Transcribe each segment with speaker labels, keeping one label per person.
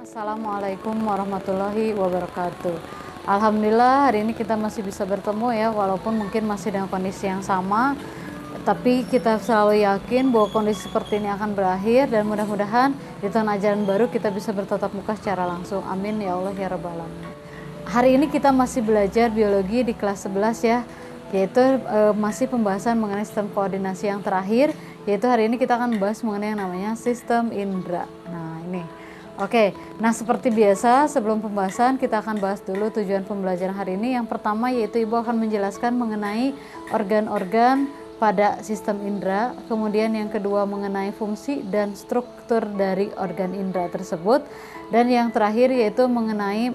Speaker 1: Assalamualaikum warahmatullahi wabarakatuh. Alhamdulillah hari ini kita masih bisa bertemu ya, walaupun mungkin masih dengan kondisi yang sama, tapi kita selalu yakin bahwa kondisi seperti ini akan berakhir dan mudah-mudahan di tahun ajaran baru kita bisa bertatap muka secara langsung. Amin ya Allah ya rabbal alamin. Hari ini kita masih belajar biologi di kelas 11 ya, yaitu masih pembahasan mengenai sistem koordinasi yang terakhir, yaitu hari ini kita akan membahas mengenai yang namanya sistem indera. Nah ini oke, nah seperti biasa sebelum pembahasan kita akan bahas dulu tujuan pembelajaran hari ini. Yang pertama yaitu Ibu akan menjelaskan mengenai organ-organ pada sistem indera, kemudian yang kedua mengenai fungsi dan struktur dari organ indera tersebut, dan yang terakhir yaitu mengenai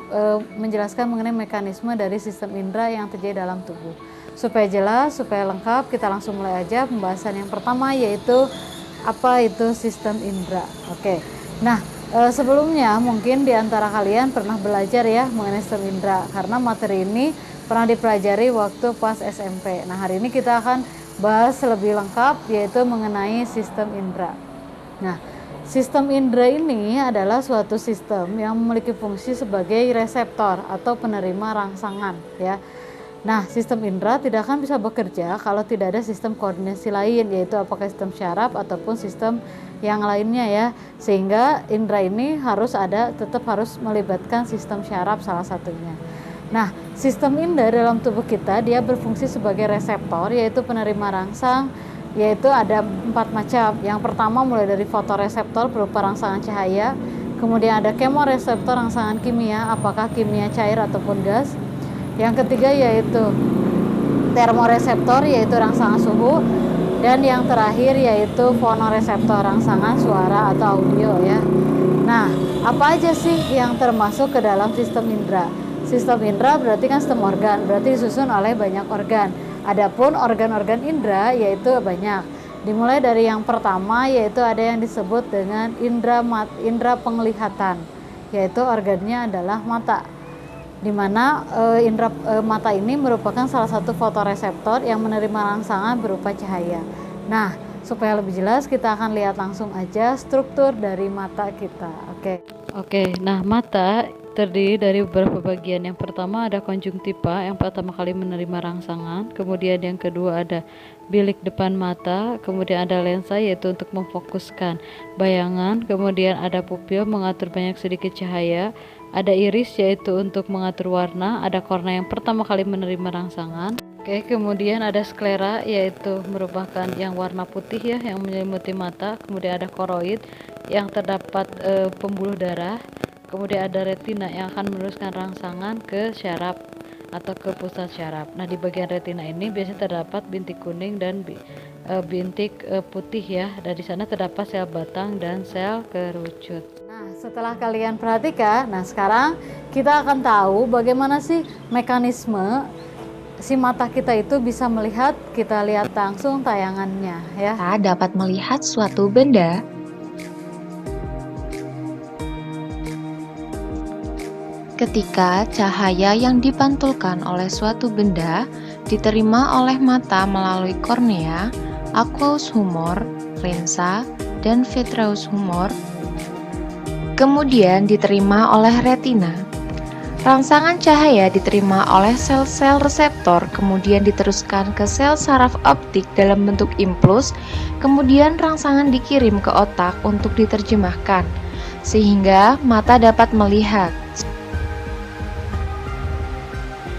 Speaker 1: menjelaskan mengenai mekanisme dari sistem indera yang terjadi dalam tubuh. Supaya jelas, supaya lengkap, kita langsung mulai aja pembahasan yang pertama yaitu apa itu sistem indera. Oke, nah sebelumnya mungkin di antara kalian pernah belajar ya mengenai sistem indera, karena materi ini pernah dipelajari waktu pas SMP. Nah hari ini kita akan bahas lebih lengkap yaitu mengenai sistem indera. Nah sistem indera ini adalah suatu sistem yang memiliki fungsi sebagai reseptor atau penerima rangsangan ya. Nah, sistem indera tidak akan bisa bekerja kalau tidak ada sistem koordinasi lain, yaitu apakah sistem syaraf ataupun sistem yang lainnya ya. Sehingga indera ini tetap harus melibatkan sistem syaraf salah satunya. Nah, sistem indera dalam tubuh kita dia berfungsi sebagai reseptor, yaitu penerima rangsang, yaitu ada 4 macam. Yang pertama mulai dari fotoreseptor berupa rangsangan cahaya, kemudian ada kemoreseptor rangsangan kimia, apakah kimia cair ataupun gas. Yang ketiga yaitu termoreseptor yaitu rangsangan suhu, dan yang terakhir yaitu fonoreseptor rangsangan suara atau audio ya. Nah, apa aja sih yang termasuk ke dalam sistem indera? Sistem indera berarti kan sistem organ, berarti disusun oleh banyak organ. Adapun organ-organ indera yaitu banyak. Dimulai dari yang pertama yaitu ada yang disebut dengan indera penglihatan, yaitu organnya adalah mata. Di mana indera mata ini merupakan salah satu fotoreseptor yang menerima rangsangan berupa cahaya. Nah, supaya lebih jelas kita akan lihat langsung aja struktur dari mata kita. Oke, nah mata terdiri dari beberapa bagian. Yang pertama ada konjungtiva yang pertama kali menerima rangsangan, kemudian yang kedua ada bilik depan mata, kemudian ada lensa yaitu untuk memfokuskan bayangan, kemudian ada pupil mengatur banyak sedikit cahaya, ada iris yaitu untuk mengatur warna, ada kornea yang pertama kali menerima rangsangan. Oke, kemudian ada sklera yaitu merupakan yang warna putih ya yang menyelimuti mata, kemudian ada koroid yang terdapat pembuluh darah, kemudian ada retina yang akan meneruskan rangsangan ke syaraf atau ke pusat syaraf. Nah, di bagian retina ini biasanya terdapat bintik kuning dan bintik putih ya, dan di sana terdapat sel batang dan sel kerucut. Nah, setelah kalian perhatikan, nah sekarang kita akan tahu bagaimana sih mekanisme si mata kita itu bisa melihat. Kita lihat langsung tayangannya ya.
Speaker 2: Kita dapat melihat suatu benda ketika cahaya yang dipantulkan oleh suatu benda diterima oleh mata melalui kornea, aqueous humor, lensa, dan vitreous humor, kemudian diterima oleh retina. Rangsangan cahaya diterima oleh sel-sel reseptor, kemudian diteruskan ke sel saraf optik dalam bentuk impuls, kemudian rangsangan dikirim ke otak untuk diterjemahkan, sehingga mata dapat melihat.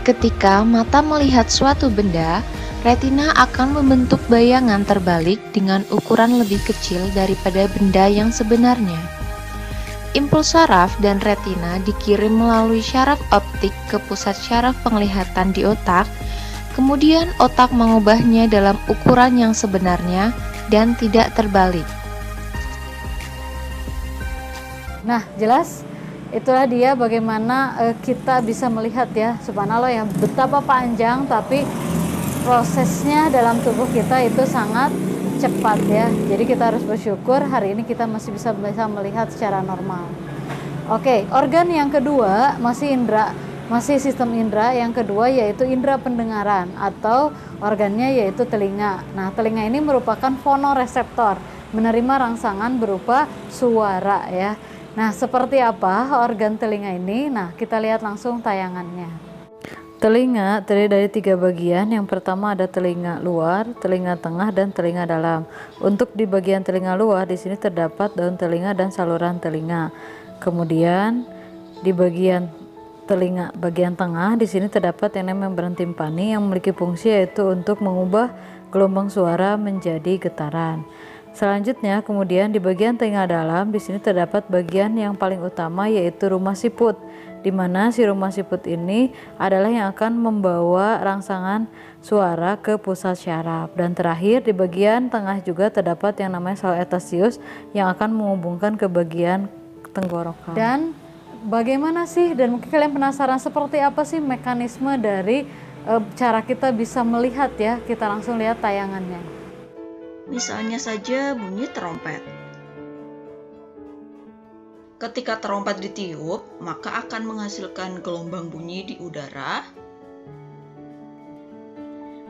Speaker 2: Ketika mata melihat suatu benda, retina akan membentuk bayangan terbalik dengan ukuran lebih kecil daripada benda yang sebenarnya. Impuls saraf dan retina dikirim melalui syaraf optik ke pusat syaraf penglihatan di otak, kemudian otak mengubahnya dalam ukuran yang sebenarnya dan tidak terbalik.
Speaker 1: Nah, jelas? Itulah dia bagaimana kita bisa melihat ya, subhanallah ya, betapa panjang tapi prosesnya dalam tubuh kita itu sangat cepat ya. Jadi kita harus bersyukur hari ini kita masih bisa melihat secara normal. Oke, organ yang kedua masih sistem indera yang kedua yaitu indera pendengaran atau organnya yaitu telinga. Nah, telinga ini merupakan fonoreseptor, menerima rangsangan berupa suara ya. Nah, seperti apa organ telinga ini? Nah, kita lihat langsung tayangannya. Telinga terdiri dari 3 bagian. Yang pertama ada telinga luar, telinga tengah, dan telinga dalam. Untuk di bagian telinga luar, di sini terdapat daun telinga dan saluran telinga. Kemudian di bagian telinga bagian tengah, di sini terdapat yang namanya membran timpani yang memiliki fungsi yaitu untuk mengubah gelombang suara menjadi getaran. Selanjutnya, kemudian di bagian telinga dalam, di sini terdapat bagian yang paling utama yaitu rumah siput, di mana si rumah siput ini adalah yang akan membawa rangsangan suara ke pusat syaraf. Dan terakhir di bagian tengah juga terdapat yang namanya saluran etassius yang akan menghubungkan ke bagian tenggorokan. Dan bagaimana sih, dan mungkin kalian penasaran seperti apa sih mekanisme dari cara kita bisa melihat ya? Kita langsung lihat tayangannya.
Speaker 3: Misalnya saja bunyi trompet. Ketika trompet ditiup, maka akan menghasilkan gelombang bunyi di udara.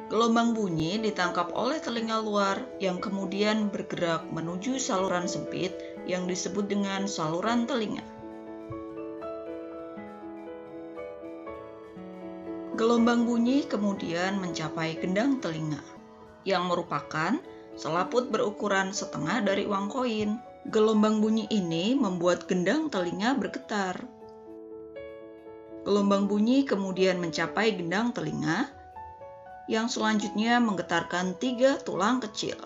Speaker 3: Gelombang bunyi ditangkap oleh telinga luar yang kemudian bergerak menuju saluran sempit yang disebut dengan saluran telinga. Gelombang bunyi kemudian mencapai gendang telinga, yang merupakan selaput berukuran setengah dari uang koin. Gelombang bunyi ini membuat gendang telinga bergetar. Gelombang bunyi kemudian mencapai gendang telinga, yang selanjutnya menggetarkan 3 tulang kecil,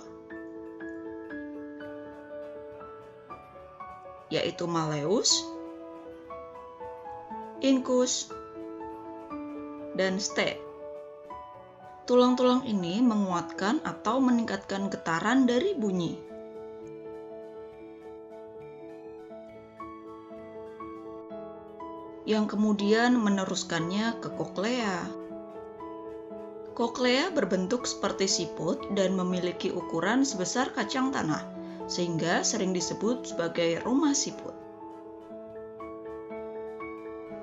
Speaker 3: yaitu malleus, incus, dan ste. Tulang-tulang ini menguatkan atau meningkatkan getaran dari bunyi. Yang kemudian meneruskannya ke koklea. Koklea berbentuk seperti siput dan memiliki ukuran sebesar kacang tanah, sehingga sering disebut sebagai rumah siput.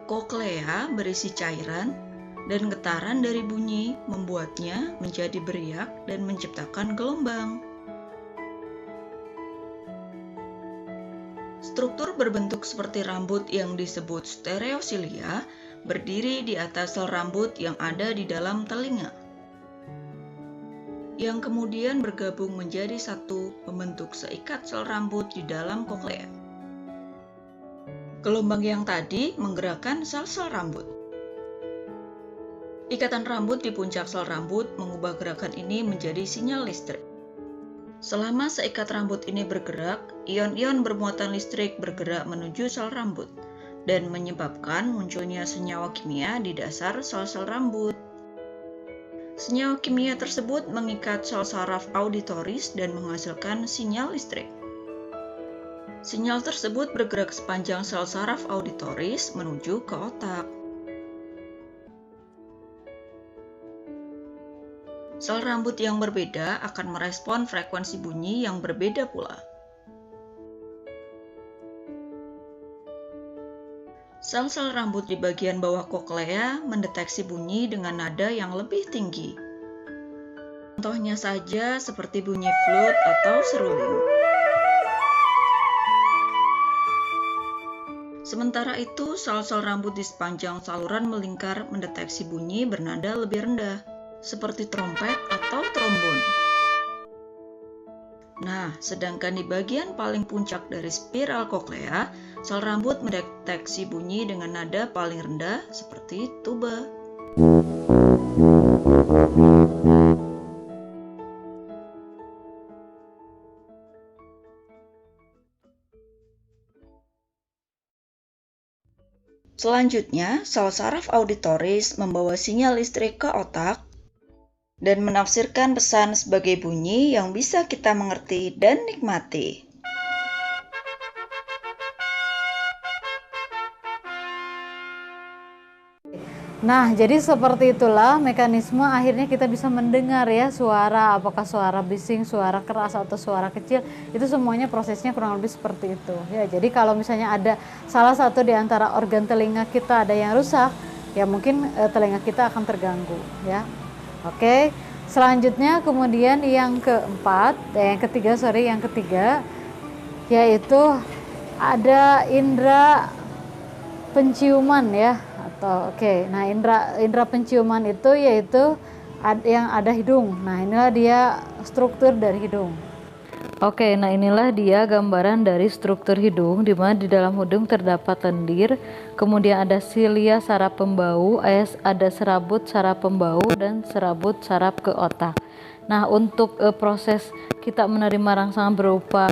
Speaker 3: Koklea berisi cairan, dan getaran dari bunyi membuatnya menjadi beriak dan menciptakan gelombang. Struktur berbentuk seperti rambut yang disebut stereosilia berdiri di atas sel rambut yang ada di dalam telinga, yang kemudian bergabung menjadi satu membentuk seikat sel rambut di dalam koklea. Gelombang yang tadi menggerakkan sel-sel rambut. Ikatan rambut di puncak sel rambut mengubah gerakan ini menjadi sinyal listrik. Selama seikat rambut ini bergerak, ion-ion bermuatan listrik bergerak menuju sel rambut dan menyebabkan munculnya senyawa kimia di dasar sel-sel rambut. Senyawa kimia tersebut mengikat sel saraf auditoris dan menghasilkan sinyal listrik. Sinyal tersebut bergerak sepanjang sel saraf auditoris menuju ke otak. Sel rambut yang berbeda akan merespon frekuensi bunyi yang berbeda pula. Sel-sel rambut di bagian bawah koklea mendeteksi bunyi dengan nada yang lebih tinggi. Contohnya saja seperti bunyi flute atau seruling. Sementara itu, sel-sel rambut di sepanjang saluran melingkar mendeteksi bunyi bernada lebih rendah, seperti trompet atau trombon. Nah, sedangkan di bagian paling puncak dari spiral koklea, sel rambut mendeteksi bunyi dengan nada paling rendah seperti tuba. Selanjutnya, sel saraf auditoris membawa sinyal listrik ke otak dan menafsirkan pesan sebagai bunyi yang bisa kita mengerti dan nikmati.
Speaker 1: Nah, jadi seperti itulah mekanisme akhirnya kita bisa mendengar ya suara, apakah suara bising, suara keras, atau suara kecil, itu semuanya prosesnya kurang lebih seperti itu. Ya, jadi kalau misalnya ada salah satu di antara organ telinga kita ada yang rusak, ya mungkin telinga kita akan terganggu ya. Oke, selanjutnya kemudian yang ketiga yaitu ada indera penciuman ya, atau nah indera penciuman itu yaitu yang ada hidung. Nah, inilah dia struktur dari hidung. Nah inilah dia gambaran dari struktur hidung, di mana di dalam hidung terdapat lendir, kemudian ada silia saraf pembau, ada serabut saraf pembau, dan serabut saraf ke otak. Nah, untuk proses kita menerima rangsangan berupa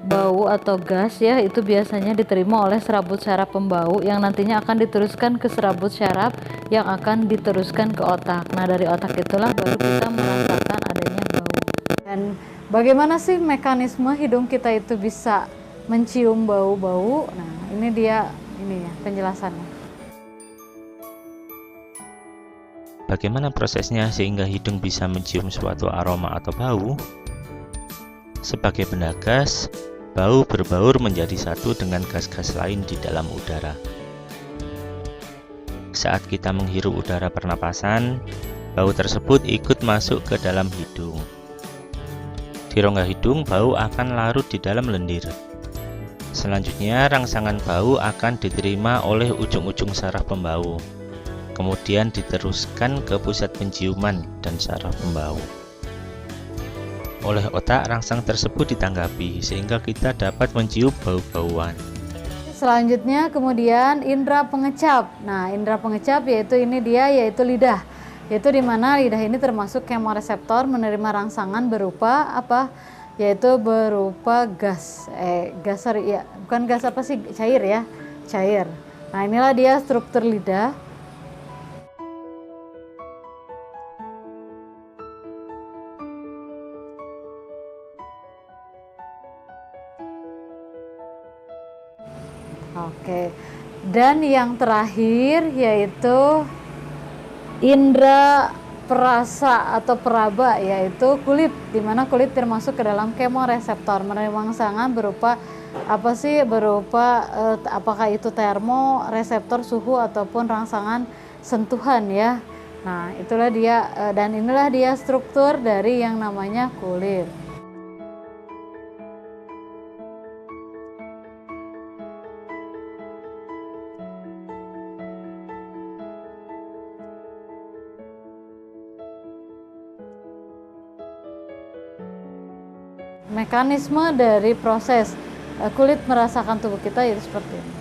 Speaker 1: bau atau gas ya, itu biasanya diterima oleh serabut saraf pembau yang nantinya akan diteruskan ke serabut saraf yang akan diteruskan ke otak. Nah, dari otak itulah baru kita merasakan adanya bau. Dan bagaimana sih mekanisme hidung kita itu bisa mencium bau-bau? Nah, ini dia ya penjelasannya.
Speaker 4: Bagaimana prosesnya sehingga hidung bisa mencium suatu aroma atau bau? Sebagai benda gas, bau berbaur menjadi satu dengan gas-gas lain di dalam udara. Saat kita menghirup udara pernapasan, bau tersebut ikut masuk ke dalam hidung. Di rongga hidung, bau akan larut di dalam lendir. Selanjutnya, rangsangan bau akan diterima oleh ujung-ujung saraf pembau, kemudian diteruskan ke pusat penciuman dan saraf pembau. Oleh otak, rangsang tersebut ditanggapi sehingga kita dapat mencium bau-bauan.
Speaker 1: Selanjutnya kemudian indera pengecap. Nah, indera pengecap yaitu lidah. Yaitu di mana lidah ini termasuk kemoreseptor menerima rangsangan berupa apa? Yaitu berupa gas. Bukan gas apa sih? Cair ya, cair. Nah, inilah dia struktur lidah. Dan yang terakhir yaitu indera perasa atau peraba, yaitu kulit, di mana kulit termasuk ke dalam kemoreseptor menerima rangsangan berupa apa sih? Apakah itu termoreseptor suhu ataupun rangsangan sentuhan ya. Nah, itulah dia dan inilah dia struktur dari yang namanya kulit. Mekanisme dari proses kulit merasakan tubuh kita itu seperti ini.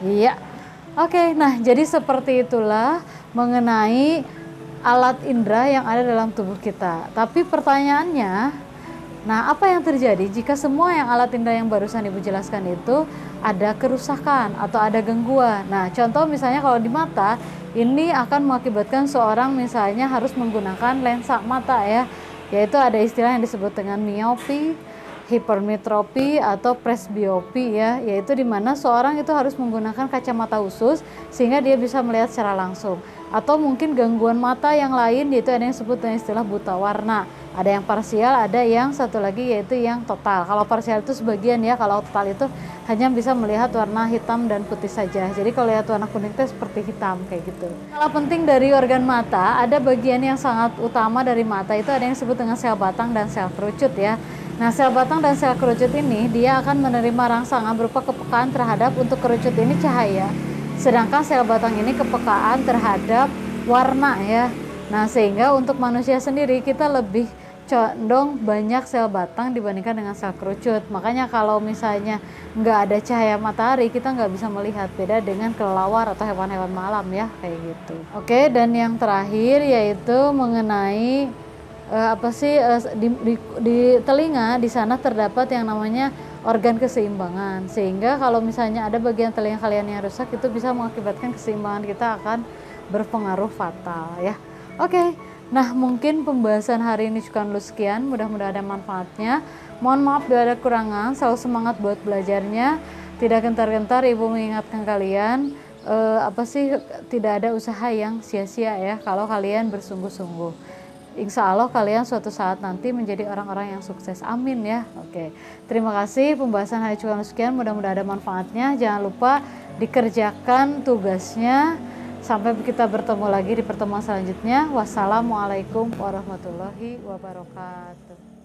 Speaker 1: Iya, oke. Nah, jadi seperti itulah mengenai alat indera yang ada dalam tubuh kita. Tapi pertanyaannya, nah apa yang terjadi jika semua yang alat indera yang barusan Ibu jelaskan itu ada kerusakan atau ada gangguan? Nah, contoh misalnya kalau di mata, ini akan mengakibatkan seorang misalnya harus menggunakan lensa mata ya, yaitu ada istilah yang disebut dengan miopi, hipermetropi atau presbiopi ya, yaitu dimana seorang itu harus menggunakan kacamata khusus sehingga dia bisa melihat secara langsung. Atau mungkin gangguan mata yang lain, yaitu ada yang disebut dengan istilah buta warna, ada yang parsial, ada yang satu lagi yaitu yang total. Kalau parsial itu sebagian ya, kalau total itu hanya bisa melihat warna hitam dan putih saja. Jadi kalau lihat warna kuning itu seperti hitam kayak gitu. Skala penting dari organ mata, ada bagian yang sangat utama dari mata itu ada yang disebut dengan sel batang dan sel kerucut ya. Nah, sel batang dan sel kerucut ini dia akan menerima rangsangan berupa kepekaan terhadap, untuk kerucut ini cahaya, sedangkan sel batang ini kepekaan terhadap warna ya. Nah, sehingga untuk manusia sendiri kita lebih condong banyak sel batang dibandingkan dengan sel kerucut. Makanya kalau misalnya nggak ada cahaya matahari, kita nggak bisa melihat, beda dengan kelelawar atau hewan-hewan malam ya, kayak gitu. Oke, dan yang terakhir yaitu mengenai di telinga di sana terdapat yang namanya organ keseimbangan, sehingga kalau misalnya ada bagian telinga kalian yang rusak itu bisa mengakibatkan keseimbangan kita akan berpengaruh fatal ya. Oke, nah mungkin pembahasan hari ini cukup sekian, mudah-mudahan ada manfaatnya. Mohon maaf bila ada kekurangan, selalu semangat buat belajarnya, tidak gentar-gentar ibu mengingatkan kalian tidak ada usaha yang sia-sia ya kalau kalian bersungguh-sungguh. Insya Allah kalian suatu saat nanti menjadi orang-orang yang sukses. Amin ya. Oke. Terima kasih, pembahasan hari cukup sekian. Mudah-mudahan ada manfaatnya. Jangan lupa dikerjakan tugasnya. Sampai kita bertemu lagi di pertemuan selanjutnya. Wassalamualaikum warahmatullahi wabarakatuh.